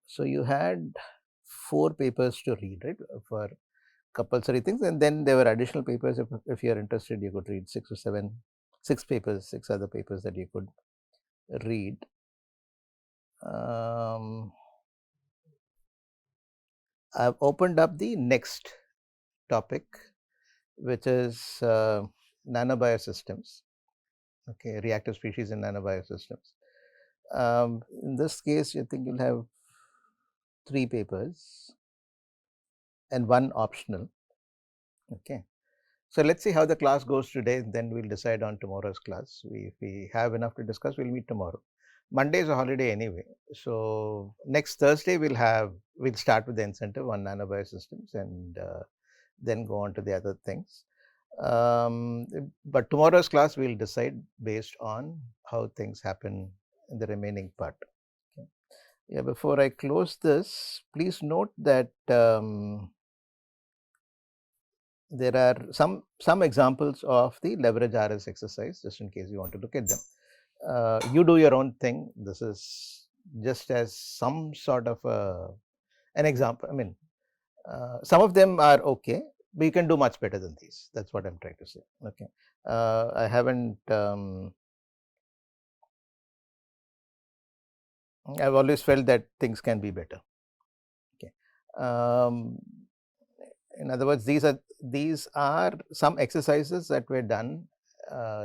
So you had 4 papers to read, right, for compulsory things, and then there were additional papers. If you're interested, you could read 6 or 7, 6 papers, 6 other papers that you could read. I've opened up the next topic, which is nanobiosystems. Okay, reactive species in nanobiosystems. In this case, I think you'll have 3 papers and 1 optional. Okay. So let's see how the class goes today, then we'll decide on tomorrow's class. If we have enough to discuss, we'll meet tomorrow. Monday is a holiday anyway. So next Thursday we'll start with the incentive on nanobiosystems and then go on to the other things. But tomorrow's class we'll decide based on how things happen in the remaining part. Okay. Yeah, before I close this, please note that there are some examples of the leverage RS exercise, just in case you want to look at them. You do your own thing. This is just as some sort of an example. I mean, some of them are okay, but you can do much better than these. That's what I'm trying to say. Okay. I haven't. I've always felt that things can be better. Okay. In other words, these are some exercises that were done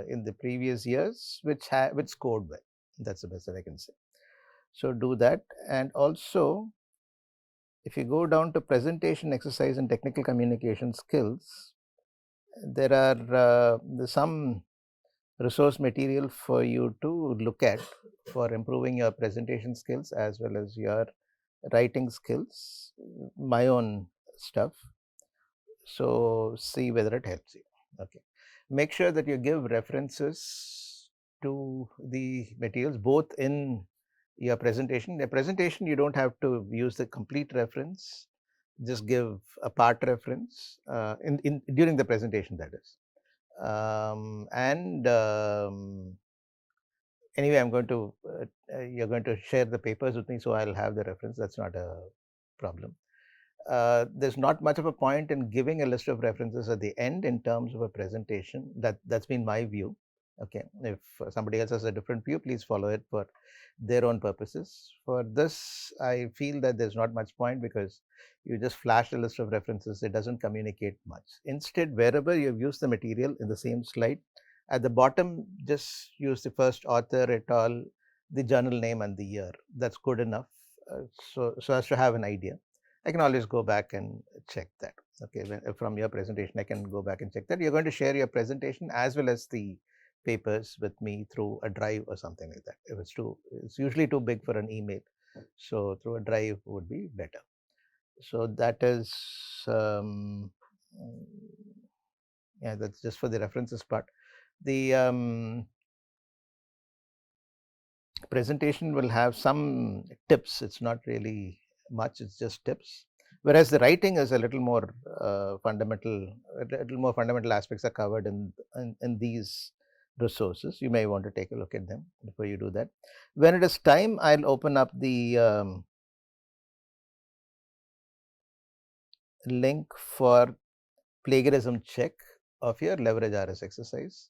in the previous years, which scored well. That's the best that I can say. So do that, and also if you go down to presentation exercise and technical communication skills, there's some resource material for you to look at for improving your presentation skills as well as your writing skills. My own stuff. So see whether it helps you. Okay. Make sure that you give references to the materials both in your presentation. The presentation, you don't have to use the complete reference. Just give a part reference in during the presentation, that is. And anyway, you're going to share the papers with me, so I'll have the reference. That's not a problem. There's not much of a point in giving a list of references at the end in terms of a presentation. That's been my view. Okay, if somebody else has a different view, please follow it for their own purposes. For this, I feel that there's not much point because you just flash a list of references. It doesn't communicate much. Instead, wherever you've used the material in the same slide, at the bottom, just use the first author, et al., the journal name, and the year. That's good enough. So as to have an idea. I can always go back and check that. Okay, from your presentation, I can go back and check that. You're going to share your presentation as well as the papers with me through a drive or something like that. If it's usually too big for an email, so through a drive would be better. So that is, yeah, that's just for the references part. The presentation will have some tips. It's not really much, it's just tips. Whereas the writing is a little more fundamental, a little more fundamental aspects are covered in these resources. You may want to take a look at them before you do that. When it is time, I'll open up the link for plagiarism check of your leverage RS exercise.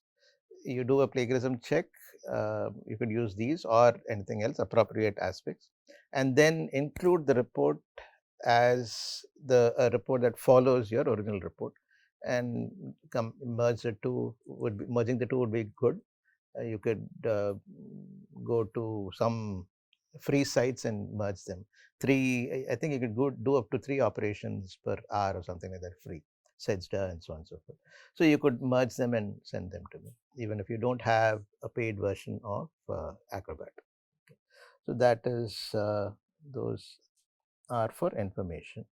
You do a plagiarism check, you could use these or anything else, appropriate aspects, and then include the report as a report that follows your original report, and merging the two would be good. You could go to some free sites and merge them. I think you could do up to 3 operations per hour or something like that, free, Sedsta and so on and so forth. So you could merge them and send them to me, even if you don't have a paid version of Acrobat. Okay. So that is, those are for information.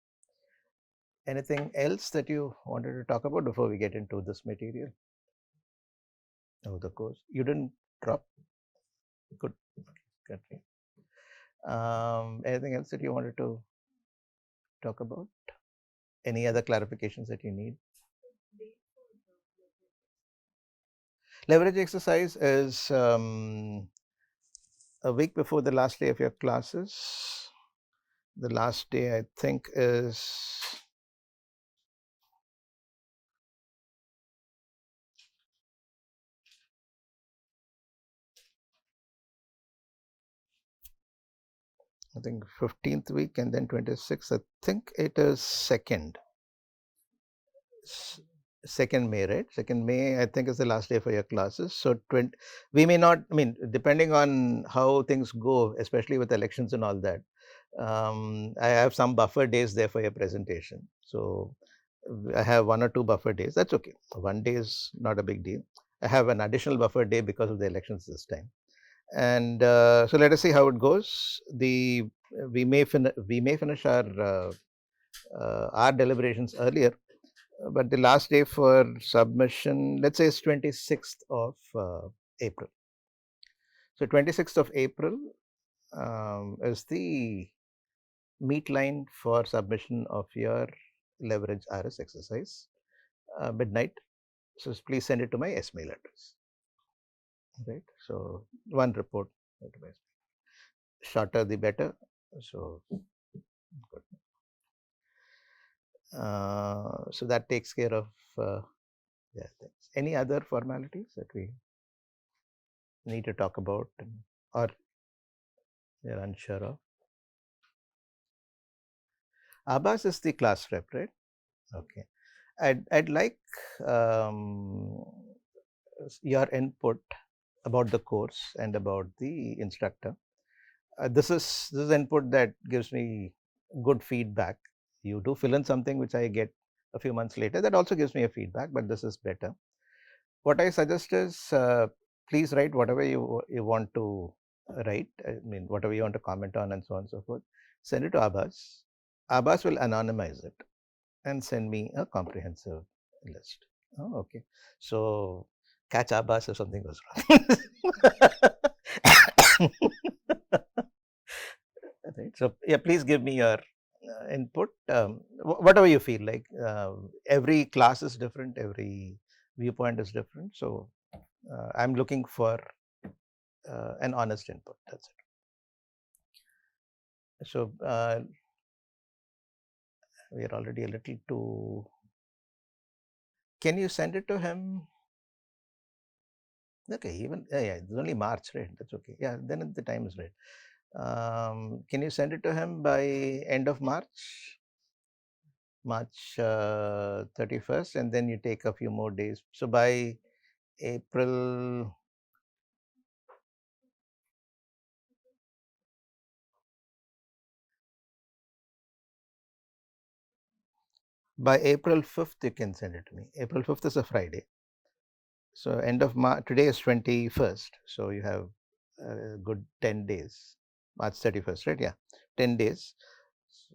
Anything else that you wanted to talk about before we get into this material? Oh, the course. You didn't drop? Good. Good. Anything else that you wanted to talk about? Any other clarifications that you need? Leverage exercise is a week before the last day of your classes. The last day I think is I think 15th week and then 26th. I think it is s- 2nd May, right? 2nd May, I think, is the last day for your classes. So 20, we may not, I mean, depending on how things go, especially with elections and all that, I have some buffer days there for your presentation. So I have 1 or 2 buffer days. That's okay. 1 day is not a big deal. I have an additional buffer day because of the elections this time. And so let us see how it goes. We may finish our deliberations earlier, but the last day for submission, let's say, is 26th of April. So 26th of April is the meet line for submission of your leverage RS exercise, midnight. So please send it to my S mail address. Right. So one report, shorter the better. So good. So that takes care of yeah, things. Any other formalities that we need to talk about, or you're unsure of? Abbas is the class rep, right? Okay. I'd like um, your input about the course and about the instructor. This is input that gives me good feedback. You do fill in something which I get a few months later. That also gives me a feedback, but this is better. What I suggest is please write whatever you want to write. I mean, whatever you want to comment on and so on and so forth. Send it to Abbas. Abbas will anonymize it and send me a comprehensive list. Oh, okay. So catch Abbas if something goes wrong. Right. So yeah, please give me your input. Whatever you feel like. Every class is different. Every viewpoint is different. So I'm looking for an honest input. That's it. So we are already a little too. Can you send it to him? Okay, even yeah, it's only March, right? That's okay. Yeah, then the time is right. Can you send it to him by end of March? March 31st, and then you take a few more days. So by April, by April 5th, you can send it to me. April 5th is a Friday. So end of March, today is 21st. So you have a good 10 days. March 31st, right? Yeah, 10 days.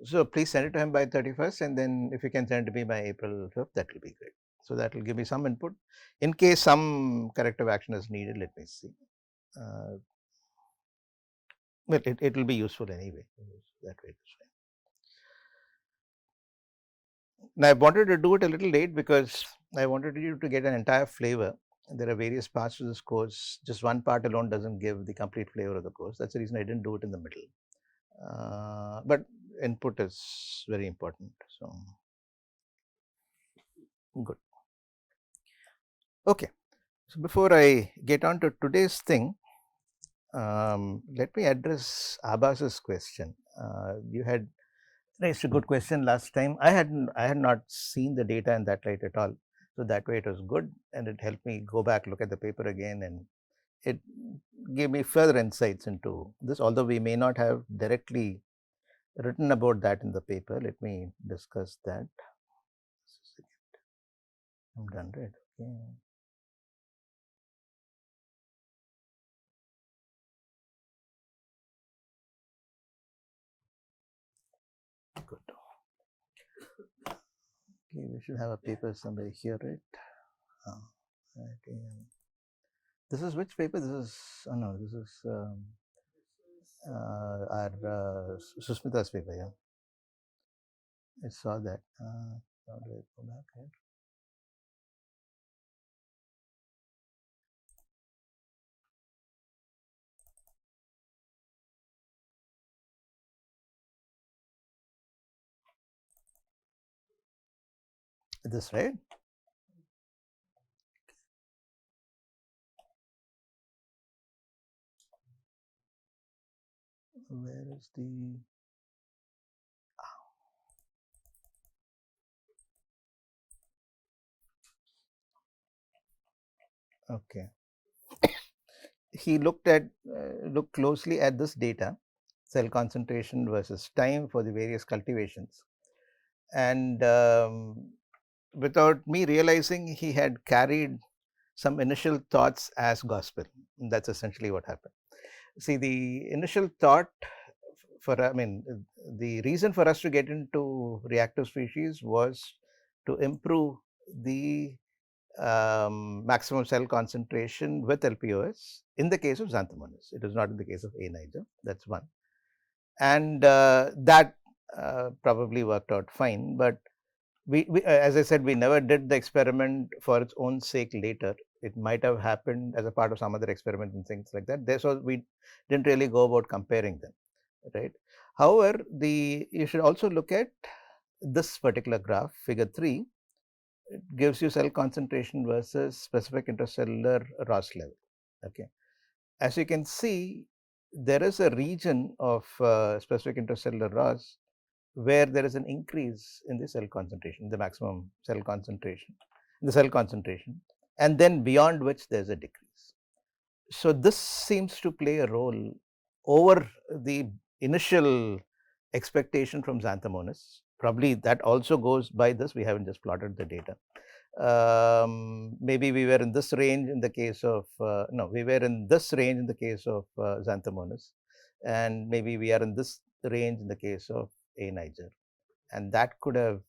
So please send it to him by 31st, and then if you can send it to me by April 5th, that will be great. So that will give me some input. In case some corrective action is needed, let me see. Uh, well, it will be useful anyway. That way, it's fine. Now, I wanted to do it a little late because I wanted you to get an entire flavor. There are various parts to this course. Just one part alone doesn't give the complete flavor of the course. That's the reason I didn't do it in the middle. But input is very important. So, good. Okay. So, before I get on to today's thing, let me address Abbas's question. You had raised a good question last time. I had not seen the data in that light at all. So that way it was good, and it helped me go back, look at the paper again, and it gave me further insights into this. Although we may not have directly written about that in the paper, let me discuss that. I'm done, right? Okay. Good. Okay, we should have a paper somewhere here, right? Okay. This is which paper? This is, oh no, this is our Susmita's paper, yeah. I saw that. How do I go back here? This, right? Where is the... Okay. He looked closely at this data, cell concentration versus time for the various cultivations, and without me realizing, he had carried some initial thoughts as gospel. That's essentially what happened. See, the initial thought for, I mean, the reason for us to get into reactive species was to improve the maximum cell concentration with LPOS in the case of Xanthomonas. It is not in the case of A. niger. That's one. And that probably worked out fine. But as I said, we never did the experiment for its own sake later. It might have happened as a part of some other experiment and things like that. So we didn't really go about comparing them, right? However, you should also look at this particular graph, figure 3. It gives you cell concentration versus specific intracellular ROS level. Okay. As you can see, there is a region of specific intracellular ROS where there is an increase in the cell concentration, the maximum cell concentration, the cell concentration, and then beyond which there is a decrease. So this seems to play a role over the initial expectation from Xanthomonas. Probably that also goes by this. We haven't just plotted the data. Maybe we were in this range in the case of no, we were in this range in the case of Xanthomonas, and maybe we are in this range in the case of A. niger, and that could have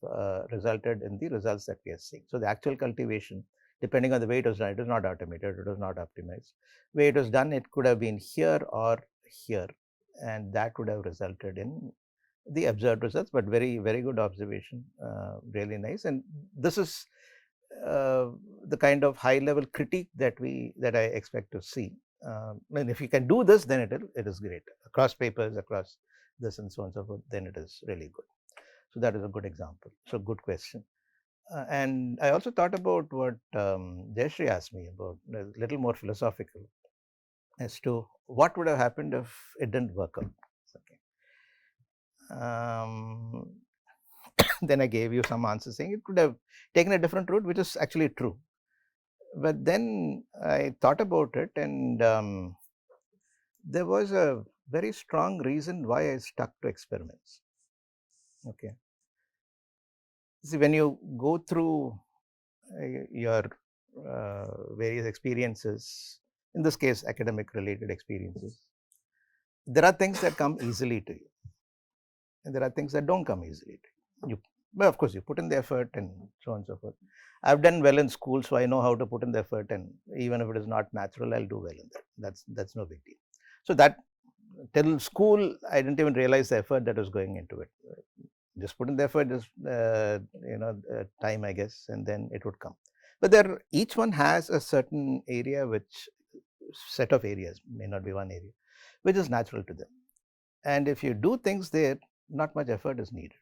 resulted in the results that we are seeing. So the actual cultivation, depending on the way it was done, it was not automated, it was not optimized. Way it was done, it could have been here or here, and that could have resulted in the observed results. But very good observation, really nice. And this is the kind of high level critique that I expect to see. And if you can do this, then it is great across papers, across this and so on and so forth. Then it is really good. So that is a good example. So good question. And I also thought about what Jayashree asked me about, a little more philosophical, as to what would have happened if it didn't work out. Okay. Then I gave you some answers saying it could have taken a different route, which is actually true. But then I thought about it, and there was a very strong reason why I stuck to experiments. Okay. See, when you go through your various experiences, in this case, academic related experiences, there are things that come easily to you, and there are things that don't come easily to you. Well, of course, you put in the effort and so on and so forth. I've done well in school, so I know how to put in the effort, and even if it is not natural, I'll do well in that. That's no big deal. So that till school, I didn't even realize the effort that was going into it. Just put in the effort, just time, I guess, and then it would come. But there, each one has a certain area, which set of areas, may not be one area, which is natural to them. And if you do things there, not much effort is needed.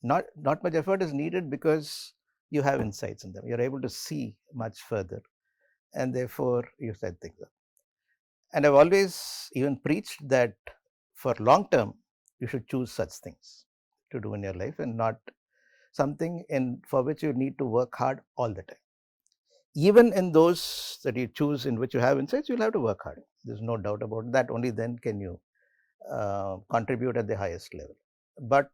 Not much effort is needed because you have insights in them. You're able to see much further, and therefore you set things up. And I've always even preached that for long term, you should choose such things to do in your life, and not something for which you need to work hard all the time. Even in those that you choose in which you have insights, you'll have to work hard. There's no doubt about that. Only then can you contribute at the highest level. But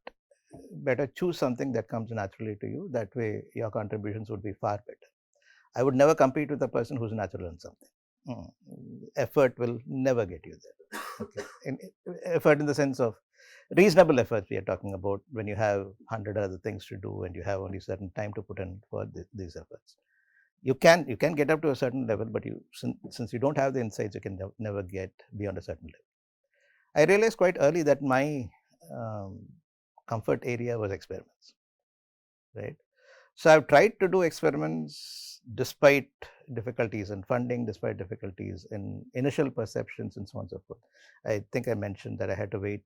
better choose something that comes naturally to you. That way, your contributions would be far better. I would never compete with a person who's natural in something. Effort will never get you there. Okay. Effort in the sense of reasonable efforts we are talking about, when you have 100 other things to do and you have only certain time to put in for these efforts. You can get up to a certain level, but since you don't have the insights, you can never get beyond a certain level. I realized quite early that my comfort area was experiments, right? So I've tried to do experiments despite difficulties in funding, despite difficulties in initial perceptions, and so on and so forth. I think I mentioned that I had to wait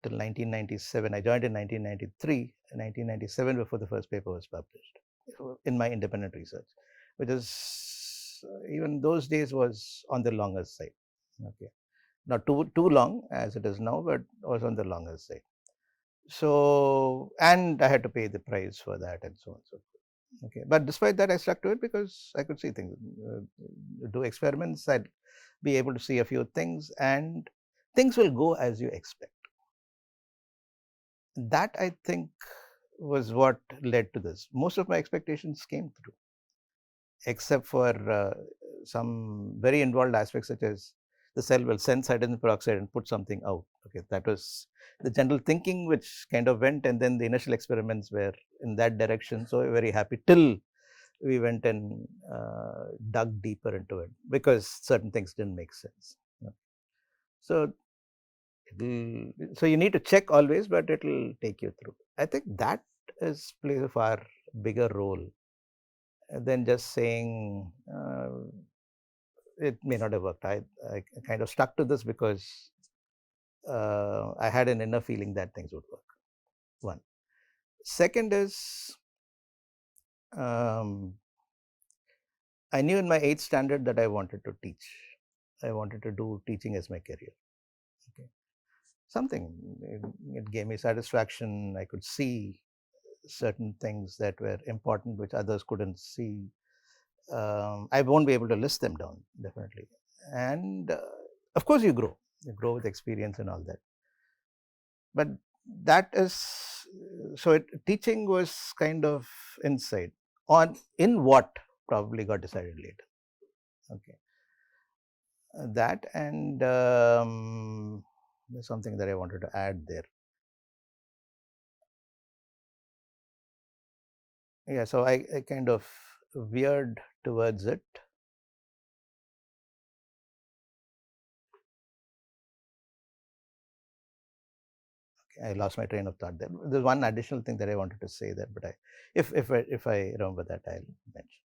till 1997. I joined in 1993. In 1997, before the first paper was published in my independent research, which is even those days was on the longer side. Okay, not too long as it is now, but was on the longer side. So, and I had to pay the price for that and so on and so forth. Okay, but despite that, I stuck to it because I could see things, do experiments. I'd be able to see a few things, and things will go as you expect. That, I think, was what led to this. Most of my expectations came through, except for some very involved aspects such as the cell will sense hydrogen peroxide and put something out. Okay, that was the general thinking which kind of went, and then the initial experiments were in that direction. So, very happy till we went and dug deeper into it because certain things didn't make sense. So, so you need to check always, but it will take you through. I think that is plays a far bigger role than just saying it may not have worked. I kind of stuck to this because I had an inner feeling that things would work. One. Second is I knew in my 8th standard that I wanted to teach. I wanted to do teaching as my career. Okay. Something, it gave me satisfaction. I could see certain things that were important which others couldn't see. I won't be able to list them down, definitely. And of course, you grow with experience and all that. But that is, so teaching was kind of inside on in what probably got decided later. Okay. That, and there's something that I wanted to add there. Yeah, so I kind of veered towards it. I lost my train of thought there. There's one additional thing that I wanted to say there, but if I remember that, I'll mention.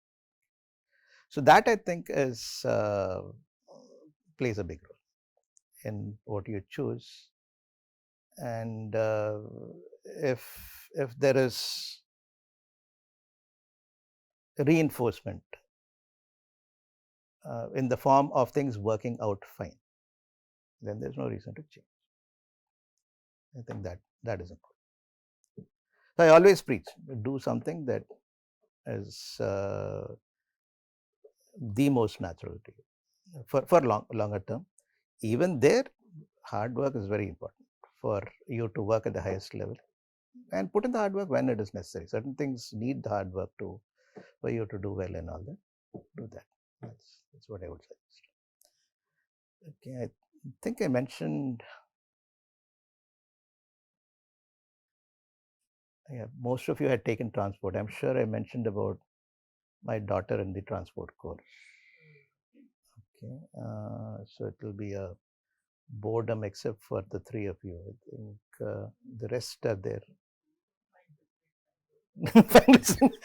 So that, I think, is plays a big role in what you choose, and if there is reinforcement in the form of things working out fine, then there's no reason to change. I think that is important. So I always preach, do something that is the most natural to you for longer term. Even there, hard work is very important for you to work at the highest level, and put in the hard work when it is necessary. Certain things need the hard work for you to do well and all that. Do that. That's what I would suggest. Okay, I think I mentioned. Yeah, most of you had taken transport. I'm sure I mentioned about my daughter in the transport course. Okay, so it will be a boredom except for the three of you. I think the rest are there.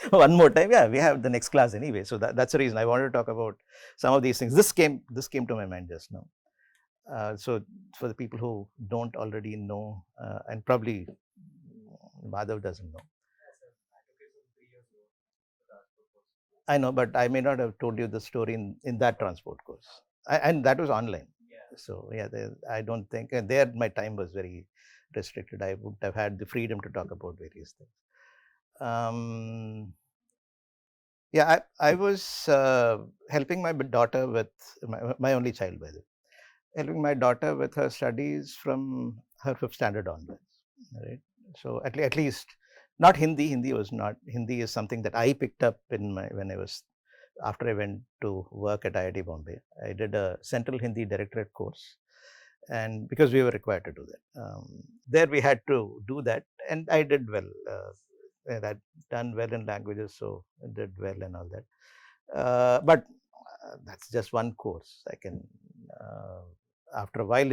One more time. Yeah, we have the next class anyway. So that's the reason I wanted to talk about some of these things. This came to my mind just now. So for the people who don't already know, and probably Madhav doesn't know. I know, but I may not have told you the story in that transport course, and that was online. So yeah, I don't think, and there my time was very restricted. I would have had the freedom to talk about various things. Yeah, I was helping my daughter with my only child, by the way, helping my daughter with her studies from her 5th standard onwards. Right. So at least not Hindi. Hindi is something that I picked up when I was after I went to work at IIT Bombay. I did a Central Hindi Directorate course, and because we were required to do that, there we had to do that, and I did well. And I'd done well in languages, so I did well and all that. But that's just one course. I can, after a while,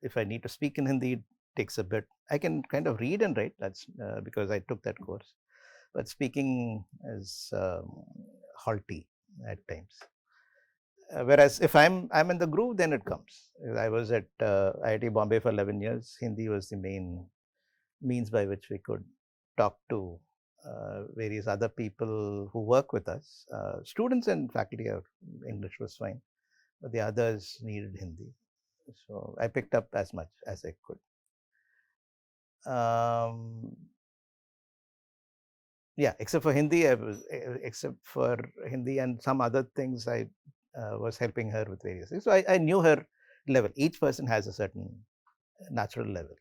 if I need to speak in Hindi, it takes a bit. I can kind of read and write. That's because I took that course. But speaking is halty at times. Whereas if I'm in the groove, then it comes. I was at IIT Bombay for 11 years. Hindi was the main means by which we could talk to various other people who work with us. Students and faculty, English was fine, but the others needed Hindi. So I picked up as much as I could. Yeah, except for Hindi, except for Hindi and some other things, I was helping her with various things. So I knew her level. Each person has a certain natural level.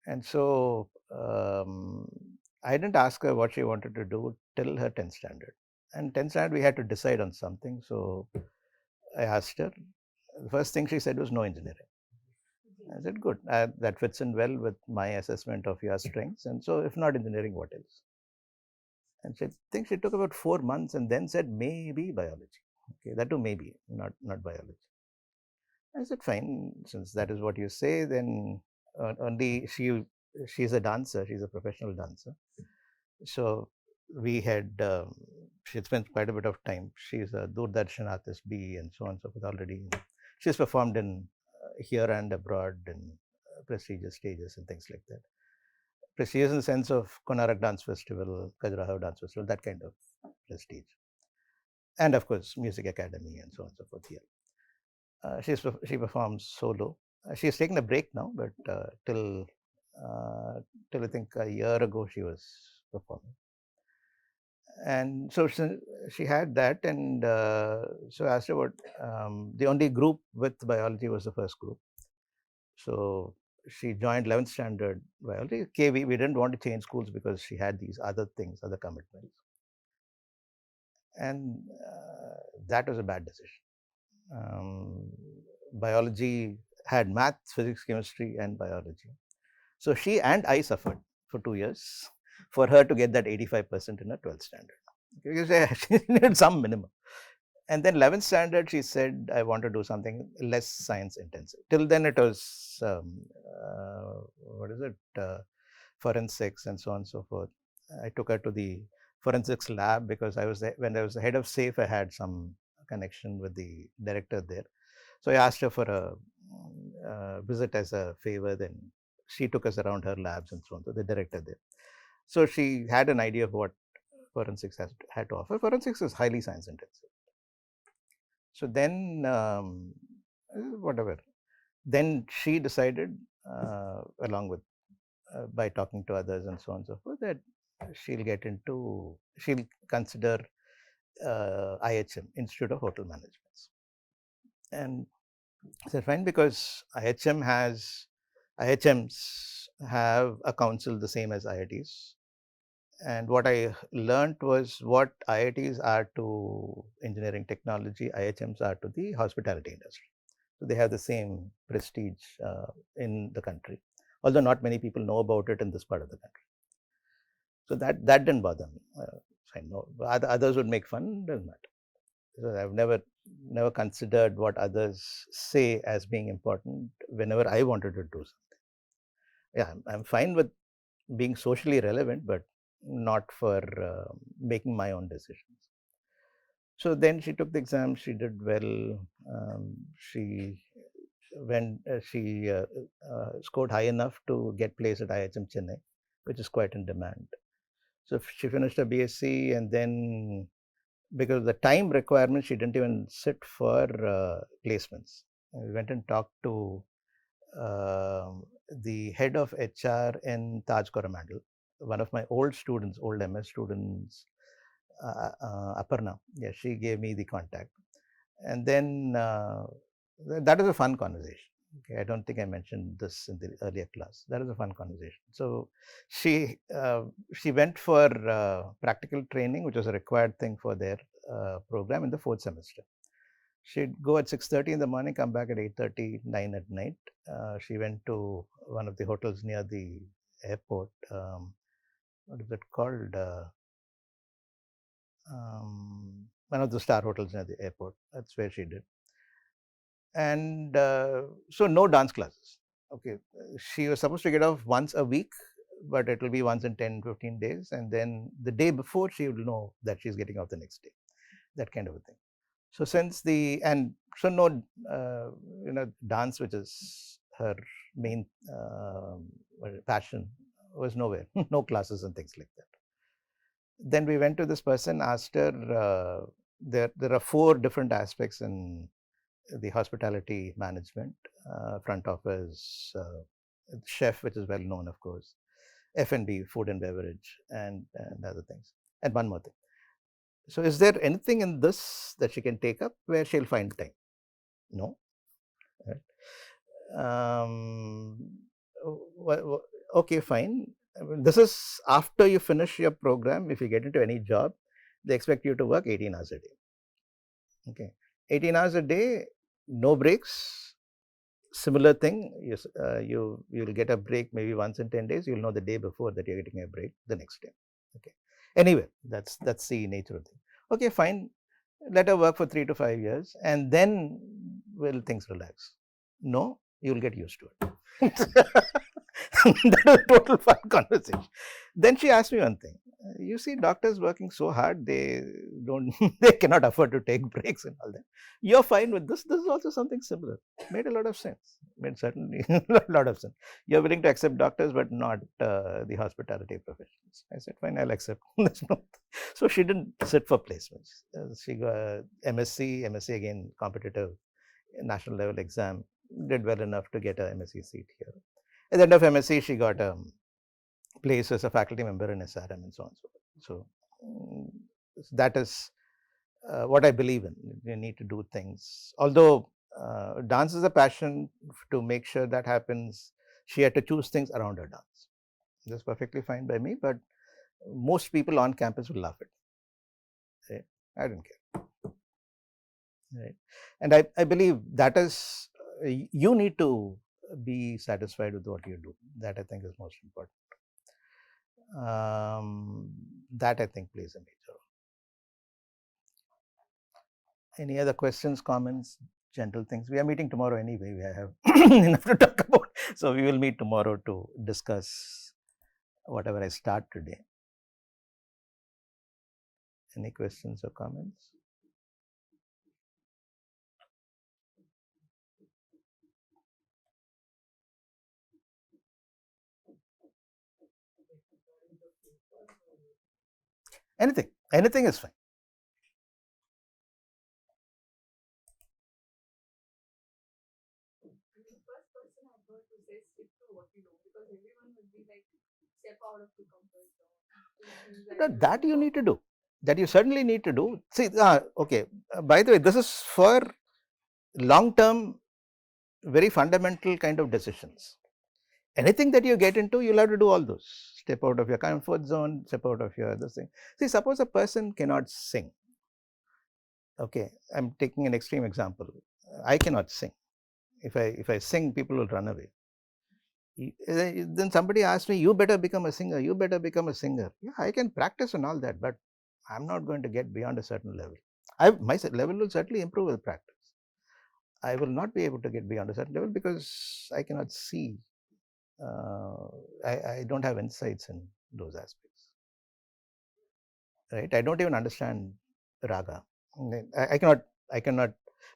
And so I didn't ask her what she wanted to do till her 10th standard. And 10th standard, we had to decide on something. So I asked her. The first thing she said was no engineering. I said, good. That fits in well with my assessment of your strengths. And so, if not engineering, what else? And she, I think she took about 4 months and then said, maybe biology. Okay, that too, maybe, not biology. I said, fine, since that is what you say, then only she's a dancer, she's a professional dancer. So we had, she had spent quite a bit of time. She's a Doordarshan artist B and so on and so forth already. She's performed in here and abroad in prestigious stages and things like that. Prestigious in the sense of Konarak Dance Festival, Khajuraho Dance Festival, that kind of prestige. And of course, Music Academy and so on and so forth here. She performs solo. She's taken a break now, but till I think a year ago she was performing. And so she had that, and so I asked her what the only group with biology was the first group. So she joined 11th standard biology. KV, we didn't want to change schools because she had these other things, other commitments. And that was a bad decision. Biology had math, physics, chemistry, and biology. So she and I suffered for 2 years for her to get that 85% in her 12th standard. Because she needed some minimum. And then 11th standard, she said, I want to do something less science intensive. Till then, it was, what is it, forensics and so on and so forth. I took her to the forensics lab because when I was the head of SAFE, I had some connection with the director there. So I asked her for a visit as a favor. Then she took us around her labs and so on. So the director there. So she had an idea of what forensics had to offer. Forensics is highly science intensive. So then, whatever. Then she decided, along with by talking to others and so on and so forth, that she'll consider IHM, Institute of Hotel Management. And I said, fine, because IHMs have a council the same as IITs. And what I learned was what IITs are to engineering technology, IHMs are to the hospitality industry. So they have the same prestige in the country, although not many people know about it in this part of the country. So that didn't bother me. I know others would make fun, doesn't matter. So I've never considered what others say as being important whenever I wanted to do something. Yeah, I'm fine with being socially relevant, but not for making my own decisions. So then she took the exam. She did well. She scored high enough to get placed at IHM Chennai, which is quite in demand. So she finished her BSc, and then because of the time requirement, she didn't even sit for placements. We went and talked to the head of HR in Taj Coromandel, one of my old MS students, Aparna. Yeah, she gave me the contact. And then that is a fun conversation. Okay, I don't think I mentioned this in the earlier class. That is a fun conversation. So she went for practical training, which was a required thing for their program in the 4th semester. She'd go at 6:30 in the morning, come back at 8:30, 9 at night. She went to one of the hotels near the airport. What is it called? One of the star hotels near the airport. That's where she did. And so no dance classes. Okay, she was supposed to get off once a week, but it will be once in 10, 15 days. And then the day before, she will know that she's getting off the next day. That kind of a thing. So since so no, dance, which is her main passion, was nowhere, no classes and things like that. Then we went to this person, asked her, there are 4 different aspects in the hospitality management, front office, chef, which is well known, of course, F&B, food and beverage, and other things, and one more thing. So is there anything in this that she can take up where she'll find time? No. Right. Okay, fine. I mean, this is after you finish your program. If you get into any job, they expect you to work 18 hours a day. Okay, 18 hours a day, no breaks. Similar thing, you'll get a break maybe once in 10 days. You'll know the day before that you're getting a break the next day. Okay. Anyway, that's the nature of the thing. Okay, fine. Let her work for 3 to 5 years, and then will things relax? No, you'll get used to it. That was a total fun conversation. Then she asked me one thing. You see, doctors working so hard, they don't, they cannot afford to take breaks and all that. You're fine with this. This is also something similar. Made a lot of sense. Made certainly a lot of sense. You're willing to accept doctors, but not the hospitality professions. I said, fine, I'll accept. So she didn't sit for placements. She got MSc again, competitive national level exam, did well enough to get a MSc seat here. At the end of MSc, she got a place as a faculty member in SRM and so on and so forth. So that is what I believe in. You need to do things. Although dance is a passion, to make sure that happens, she had to choose things around her dance. That's perfectly fine by me, but most people on campus will laugh at me. Right? I don't care. Right. And I believe that is, you need to be satisfied with what you do. That I think is most important. That I think plays a major role. Any other questions, comments, gentle things? We are meeting tomorrow anyway. We have enough to talk about. So we will meet tomorrow to discuss whatever I start today. Any questions or comments? Anything is fine. No, that you need to do. That you certainly need to do. See, okay. By the way, this is for long-term, very fundamental kind of decisions. Anything that you get into, you'll have to do all those. Step out of your comfort zone, step out of your this thing. See, suppose a person cannot sing. Okay, I'm taking an extreme example. I cannot sing. If I sing, people will run away. Then somebody asked me, you better become a singer, you better become a singer. Yeah, I can practice and all that, but I'm not going to get beyond a certain level. My level will certainly improve with practice. I will not be able to get beyond a certain level because I cannot see. I don't have insights in those aspects. Right? I don't even understand raga. I cannot. I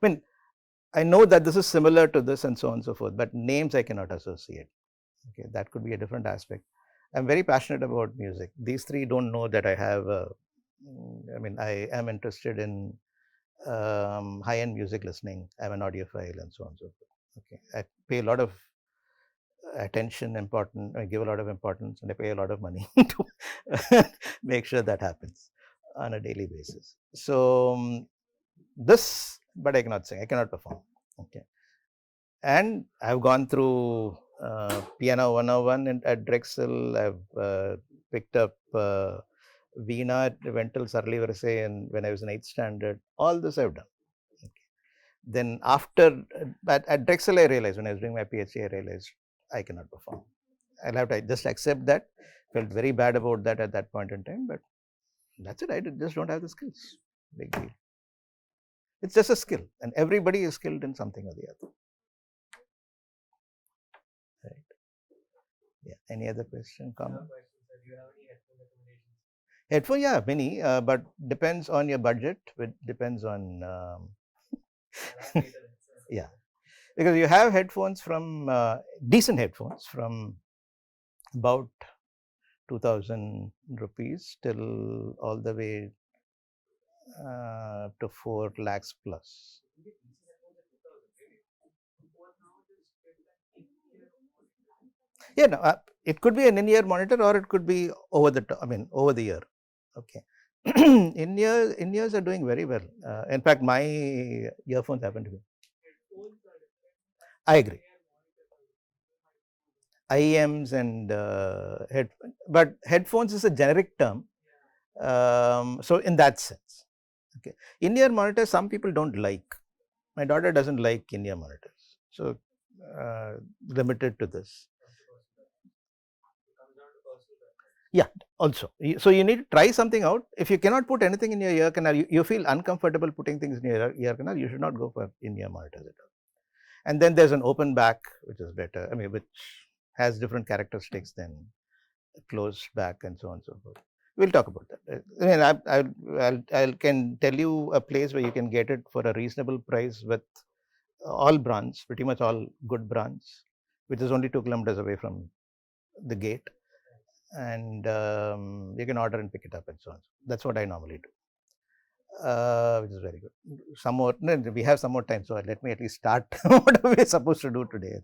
mean, I know that this is similar to this and so on and so forth, but names I cannot associate. Okay, that could be a different aspect. I'm very passionate about music. These 3 don't know that I have. I mean, I am interested in high-end music listening. I'm an audiophile and so on and so forth. Okay, I pay a lot of attention, I give a lot of importance, and I pay a lot of money to make sure that happens on a daily basis. So but I cannot sing. I cannot perform. Okay, and I've gone through piano 101 at Drexel. I've picked up Veena at Ventil Sarli Verse, and when I was in 8th standard, all this I've done. Okay. Then after at Drexel, I realized when I was doing my PhD, I realized I cannot perform. I'll have to just accept that. Felt very bad about that at that point in time, but that's it. I just don't have the skills. Big deal. It's just a skill, and everybody is skilled in something or the other. Right. Yeah. Any other question, comment? Headphone, yeah, many, but depends on your budget. It depends on yeah, because you have headphones from decent headphones from about 2000 rupees till all the way to 4 lakhs plus. Yeah, no, it could be an in-ear monitor or it could be over the I mean over the ear. Okay. In-ears are doing very well. In fact, my earphones happen to be. I agree. IEMs and but headphones is a generic term. So in that sense, okay. In-ear monitors, some people don't like. My daughter doesn't like in-ear monitors, so limited to this. Yeah, also. So you need to try something out. If you cannot put anything in your ear canal, you feel uncomfortable putting things in your ear canal, you should not go for in-ear monitors at all. And then there's an open back, which is better. I mean, which has different characteristics than closed back and so on and so forth. We'll talk about that. I mean, I can tell you a place where you can get it for a reasonable price with all brands, pretty much all good brands, which is only 2 kilometers away from the gate, and you can order and pick it up and so on. That's what I normally do, which is very good. Some more, no, we have some more time, so let me at least start what we're supposed to do today.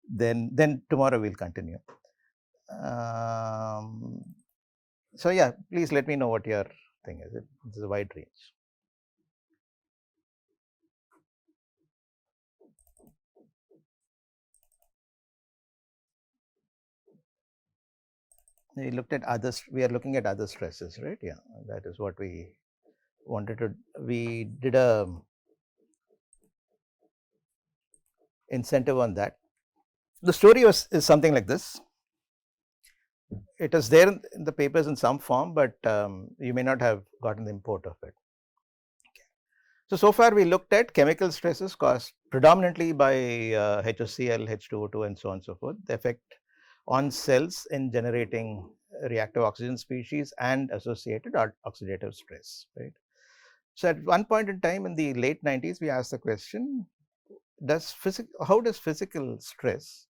Then tomorrow we'll continue. Um, so yeah, please let me know what your thing is. It's a wide range. We looked at others. We are looking at other stresses, right? Yeah, that is what we wanted to. We did a incentive on that. The story is something like this. It is there in the papers in some form, but you may not have gotten the import of it. So far we looked at chemical stresses caused predominantly by HOCl, H2O2 and so on and so forth, the effect on cells in generating reactive oxygen species and associated oxidative stress, right. So at one point in time in the late 90s, we asked the question, how does physical stress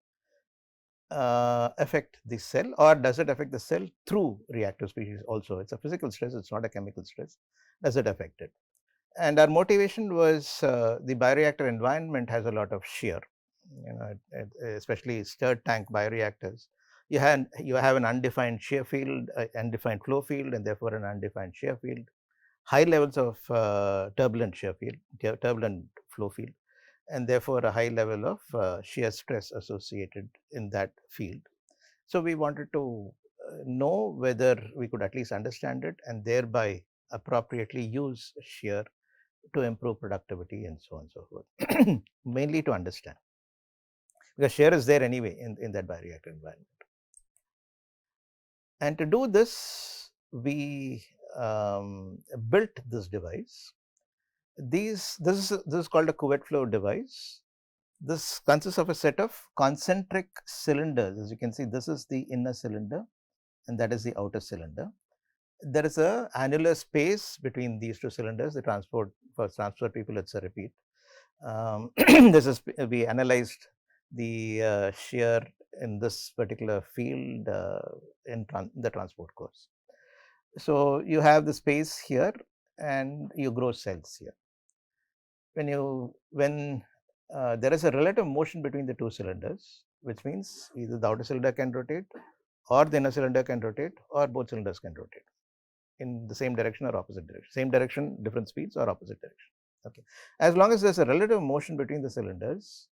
affect the cell, or does it affect the cell through reactive species also? It's a physical stress, it's not a chemical stress. Does it affect it? And our motivation was the bioreactor environment has a lot of shear, especially stirred tank bioreactors. You have an undefined shear field, undefined flow field, and therefore an undefined shear field. High levels of turbulent shear field, turbulent flow field, and therefore a high level of shear stress associated in that field. So we wanted to know whether we could at least understand it and thereby appropriately use shear to improve productivity and so on and so forth. Mainly to understand, because shear is there anyway in that bioreactor environment. And to do this, we built this device. This is called a cuvette flow device. This consists of a set of concentric cylinders. As you can see, this is the inner cylinder and that is the outer cylinder. There is a annular space between these two cylinders. The transport people, it's a repeat. This is, we analyzed the shear in this particular field in the transport course. So you have the space here and you grow cells here. When there is a relative motion between the two cylinders, which means either the outer cylinder can rotate or the inner cylinder can rotate or both cylinders can rotate in the same direction or opposite direction. Same direction, different speeds, or opposite direction. Okay. As long as there's a relative motion between the cylinders,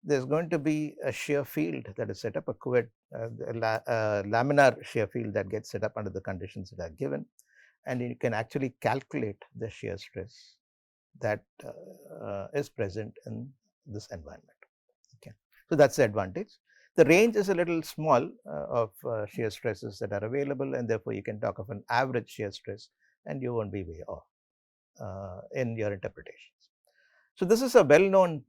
there's going to be a shear field that is set up, a cuvette, laminar shear field that gets set up under the conditions that are given, and you can actually calculate the shear stress that is present in this environment. Okay. So that's the advantage. The range is a little small of shear stresses that are available, and therefore you can talk of an average shear stress and you won't be way off in your interpretations. So this was a well-known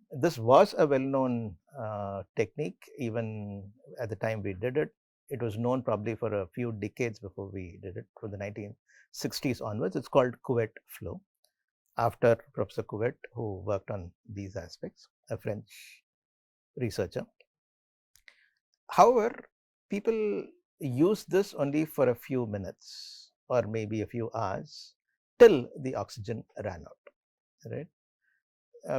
technique even at the time we did it. it was known probably for a few decades before we did it, from the 1960s onwards. It's called Couette flow, after Professor Couette, who worked on these aspects, a French researcher. However, people use this only for a few minutes or maybe a few hours till the oxygen ran out, right?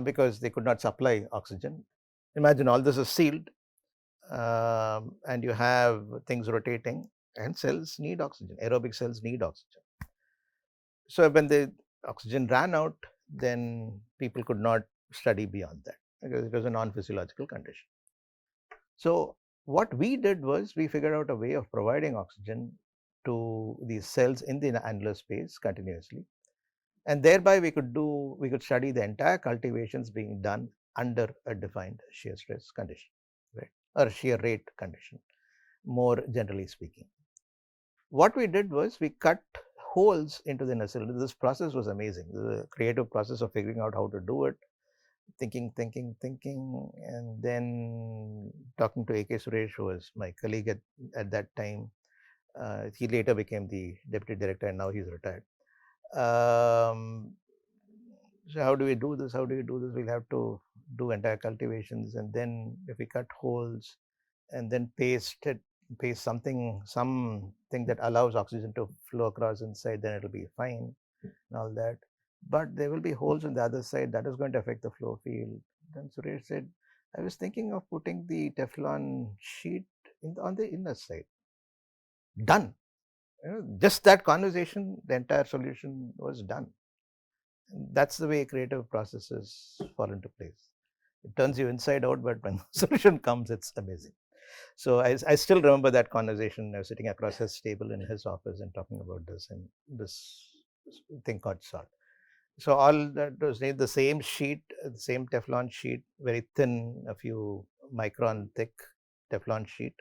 Because they could not supply oxygen. Imagine all this is sealed, and you have things rotating, and cells need oxygen, aerobic cells need oxygen. So when the oxygen ran out, then people could not study beyond that because it was a non-physiological condition. So what we did was we figured out a way of providing oxygen to these cells in the annular space continuously, and thereby we could study the entire cultivations being done under a defined shear stress condition, right, or shear rate condition, more generally speaking. What we did was we cut holes into the inner cylinder. This process was amazing. The creative process of figuring out how to do it, thinking, and then talking to A K Suresh, who was my colleague at that time. He later became the deputy director, and now he's retired. So how do we do this? How do we do this? We'll have to do entire cultivations, and then if we cut holes and then paste something that allows oxygen to flow across inside, then it'll be fine and all that. But there will be holes on the other side that is going to affect the flow field. Then Suresh said, I was thinking of putting the Teflon sheet on the inner side. Done. Just that conversation, the entire solution was done. And that's the way creative processes fall into place. It turns you inside out, but when the solution comes, it's amazing. So I still remember that conversation. I was sitting across his table in his office and talking about this, and this thing got solved. So all that was the same sheet, the same Teflon sheet, very thin, a few micron thick Teflon sheet,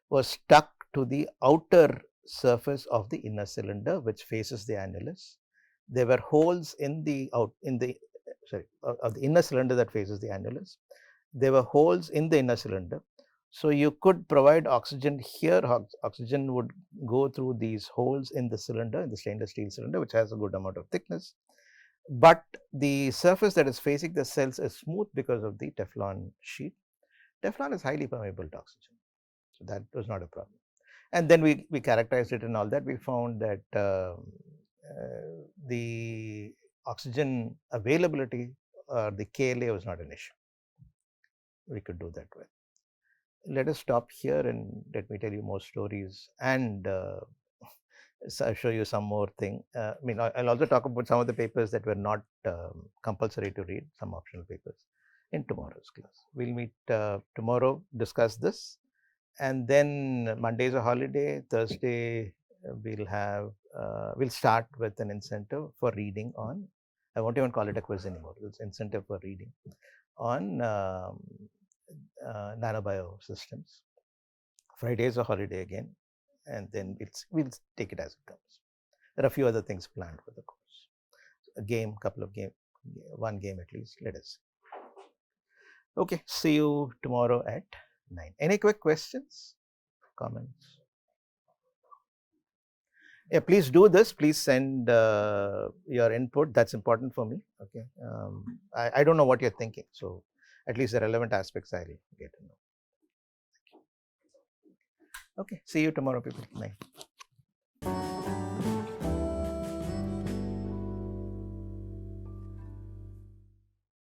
was stuck to the outer surface of the inner cylinder, which faces the annulus. There were holes in the of the inner cylinder that faces the annulus. There were holes in the inner cylinder. So you could provide oxygen here. Oxygen would go through these holes in the cylinder, in the stainless steel cylinder, which has a good amount of thickness. But the surface that is facing the cells is smooth because of the Teflon sheet. Teflon is highly permeable to oxygen, so that was not a problem. And then we characterized it and all that. We found that the oxygen availability or the KLA was not an issue. We could do that well. Let us stop here and let me tell you more stories and show you some more thing. I'll also talk about some of the papers that were not compulsory to read, some optional papers in tomorrow's class. We'll meet tomorrow, discuss this, and then Monday is a holiday. Thursday we'll start with an incentive for reading on, I won't even call it a quiz anymore, it's incentive for reading on nanobio systems. Friday is a holiday again, and then we'll take it as it comes. There are a few other things planned for the course. A game, couple of game, one game at least. Let us see. Okay, see you tomorrow at 9. Any quick questions, comments? Yeah, please do this. Please send your input. That's important for me. Okay, I don't know what you're thinking, so at least the relevant aspects I'll get to know. Okay, see you tomorrow, people. 9.